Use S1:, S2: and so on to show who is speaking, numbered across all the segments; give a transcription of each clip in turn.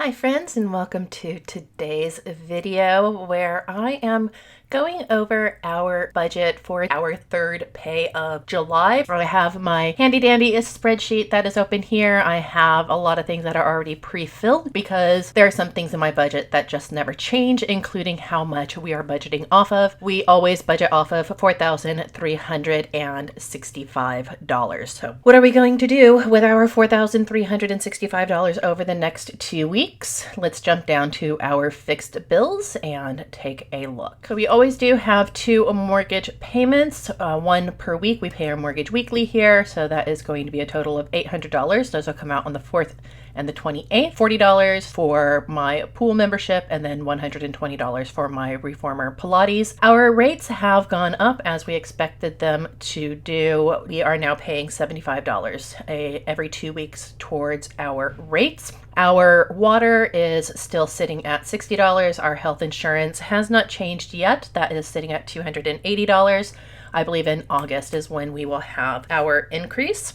S1: Hi friends, and welcome to today's video where I am going over our budget for our third pay of July. I have my handy dandy spreadsheet that is open here. I have a lot of things that are already pre-filled because there are some things in my budget that just never change, including how much we are budgeting off of. We always budget off of $4,365. So what are we going to do with our $4,365 over the next 2 weeks? Let's jump down to our fixed bills and take a look. So we always do have two mortgage payments, one per week. We pay our mortgage weekly here, so that is going to be a total of $800. Those will come out on the 4th and the 28th. $40 for my pool membership, and then $120 for my reformer Pilates. Our rates have gone up as we expected them to do. We are now paying $75 every 2 weeks towards our rates. Our water is still sitting at $60. Our health insurance has not changed yet. That is sitting at $280. I believe in August is when we will have our increase.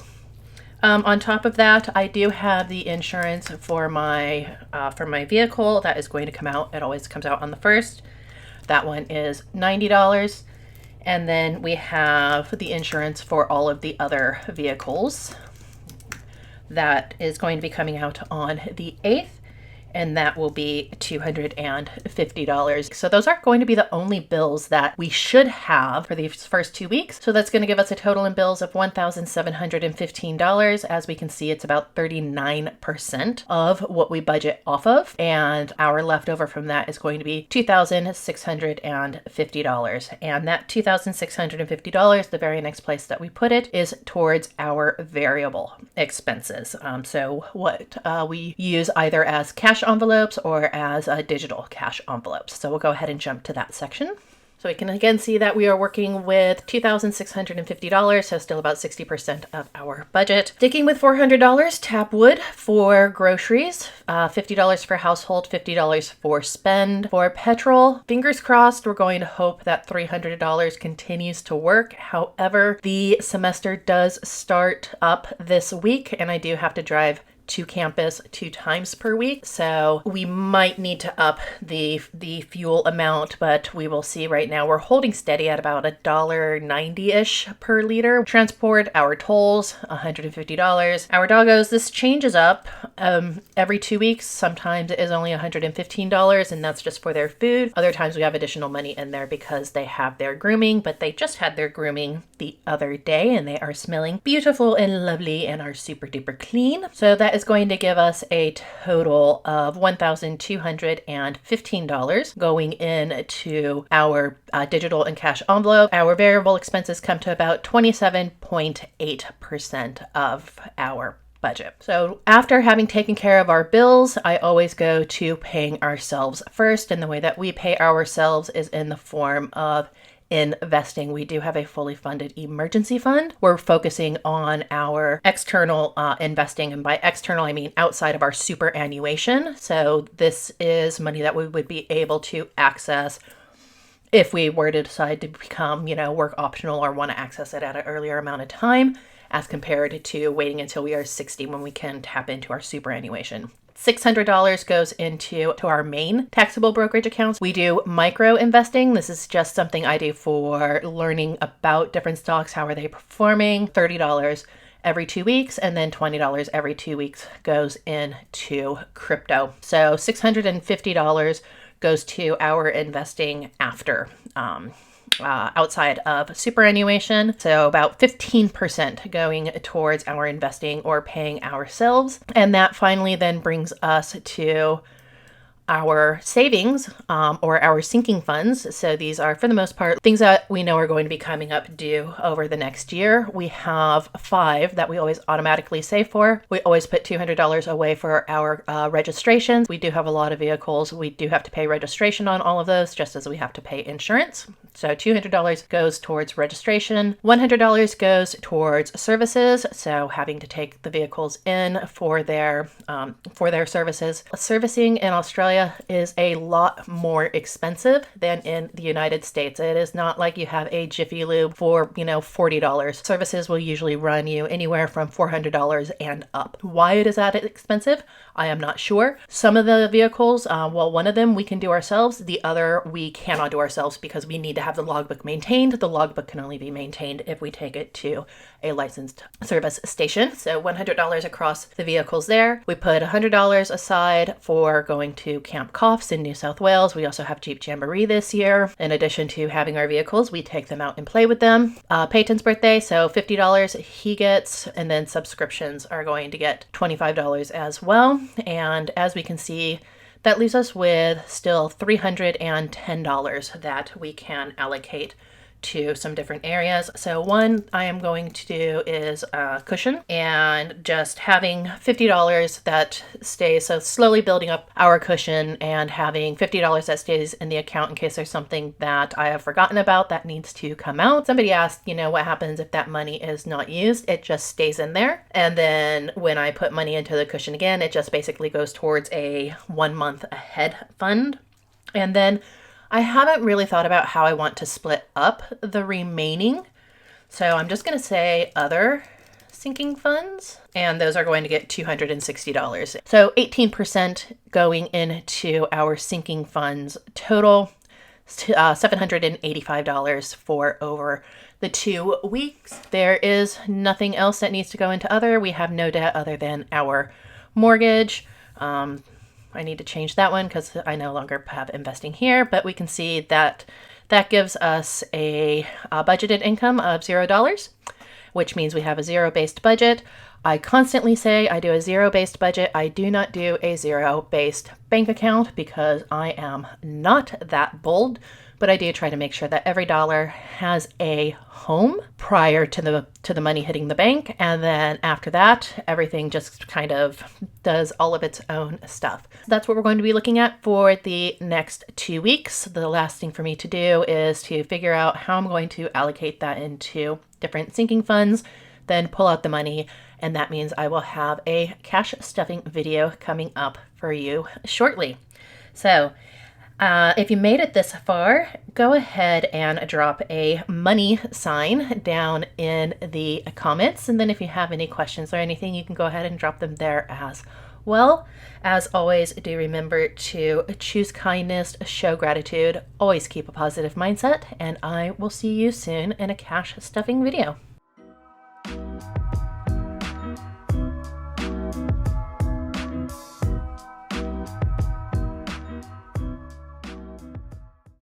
S1: On top of that, I do have the insurance for my vehicle that is going to come out. It always comes out on the 1st. That one is $90. And then we have the insurance for all of the other vehicles. That is going to be coming out on the 8th, and that will be $250. So those aren't going to be the only bills that we should have for these first 2 weeks. So that's going to give us a total in bills of $1,715. As we can see, it's about 39% of what we budget off of. And our leftover from that is going to be $2,650. And that $2,650, the very next place that we put it, is towards our variable expenses. So what we use either as cash envelopes or as digital cash envelopes. So we'll go ahead and jump to that section. So we can again see that we are working with $2,650, so still about 60% of our budget. Sticking with $400, Tapwood for groceries, $50 for household, $50 for spend. For petrol, fingers crossed, we're going to hope that $300 continues to work. However, the semester does start up this week, and I do have to drive to campus 2 times per week. So we might need to up the fuel amount, but we will see. Right now we're holding steady at about $1.90-ish per liter. Transport, our tolls, $150. Our doggos, this changes up every 2 weeks. Sometimes it is only $115, and that's just for their food. Other times we have additional money in there because they have their grooming, but they just had their grooming the other day and they are smelling beautiful and lovely and are super duper clean. So that is going to give us a total of $1,215 going into our digital and cash envelope. Our variable expenses come to about 27.8% of our budget. So after having taken care of our bills, I always go to paying ourselves first. And the way that we pay ourselves is in the form of investing. We do have a fully funded emergency fund. We're focusing on our external investing, and by external I mean outside of our superannuation. So this is money that we would be able to access if we were to decide to become, work optional or want to access it at an earlier amount of time, as compared to waiting until we are 60 when we can tap into our superannuation. $600 goes into our main taxable brokerage accounts. We do micro investing. This is just something I do for learning about different stocks. How are they performing? $30 every 2 weeks, and then $20 every 2 weeks goes into crypto. So $650 goes to our investing after outside of superannuation. So about 15% going towards our investing or paying ourselves. And that finally then brings us to our savings or our sinking funds. So these are, for the most part, things that we know are going to be coming up due over the next year. We have 5 that we always automatically save for. We always put $200 away for our registrations. We do have a lot of vehicles. We do have to pay registration on all of those, just as we have to pay insurance. So $200 goes towards registration. $100 goes towards services. So having to take the vehicles in for their services. Servicing in Australia Australia is a lot more expensive than in the United States. It is not like you have a Jiffy Lube for, $40. Services will usually run you anywhere from $400 and up. Why it is that expensive? I am not sure. Some of the vehicles, one of them we can do ourselves. The other we cannot do ourselves because we need to have the logbook maintained. The logbook can only be maintained if we take it to a licensed service station. So $100 across the vehicles there. We put $100 aside for going to Camp Coffs in New South Wales. We also have Jeep Jamboree this year. In addition to having our vehicles, we take them out and play with them. Peyton's birthday, so $50 he gets, and then subscriptions are going to get $25 as well. And as we can see, that leaves us with still $310 that we can allocate to some different areas. So one I am going to do is a cushion, and just having $50 that stays, so slowly building up our cushion and having $50 that stays in the account in case there's something that I have forgotten about that needs to come out. Somebody asked, what happens if that money is not used? It just stays in there. And then when I put money into the cushion again, it just basically goes towards a 1 month ahead fund. And then I haven't really thought about how I want to split up the remaining. So I'm just going to say other sinking funds, and those are going to get $260. So 18% going into our sinking funds total, $785 for over the 2 weeks. There is nothing else that needs to go into other. We have no debt other than our mortgage. I need to change that one because I no longer have investing here, but we can see that that gives us a budgeted income of $0, which means we have a zero-based budget. I constantly say I do a zero-based budget. I do not do a zero-based bank account because I am not that bold, but I do try to make sure that every dollar has a home prior to the money hitting the bank. And then after that, everything just kind of does all of its own stuff. That's what we're going to be looking at for the next 2 weeks. The last thing for me to do is to figure out how I'm going to allocate that into different sinking funds, then pull out the money. And that means I will have a cash stuffing video coming up for you shortly. So if you made it this far, go ahead and drop a money sign down in the comments. And then if you have any questions or anything, you can go ahead and drop them there as well. As always, do remember to choose kindness, show gratitude, always keep a positive mindset, and I will see you soon in a cash stuffing video.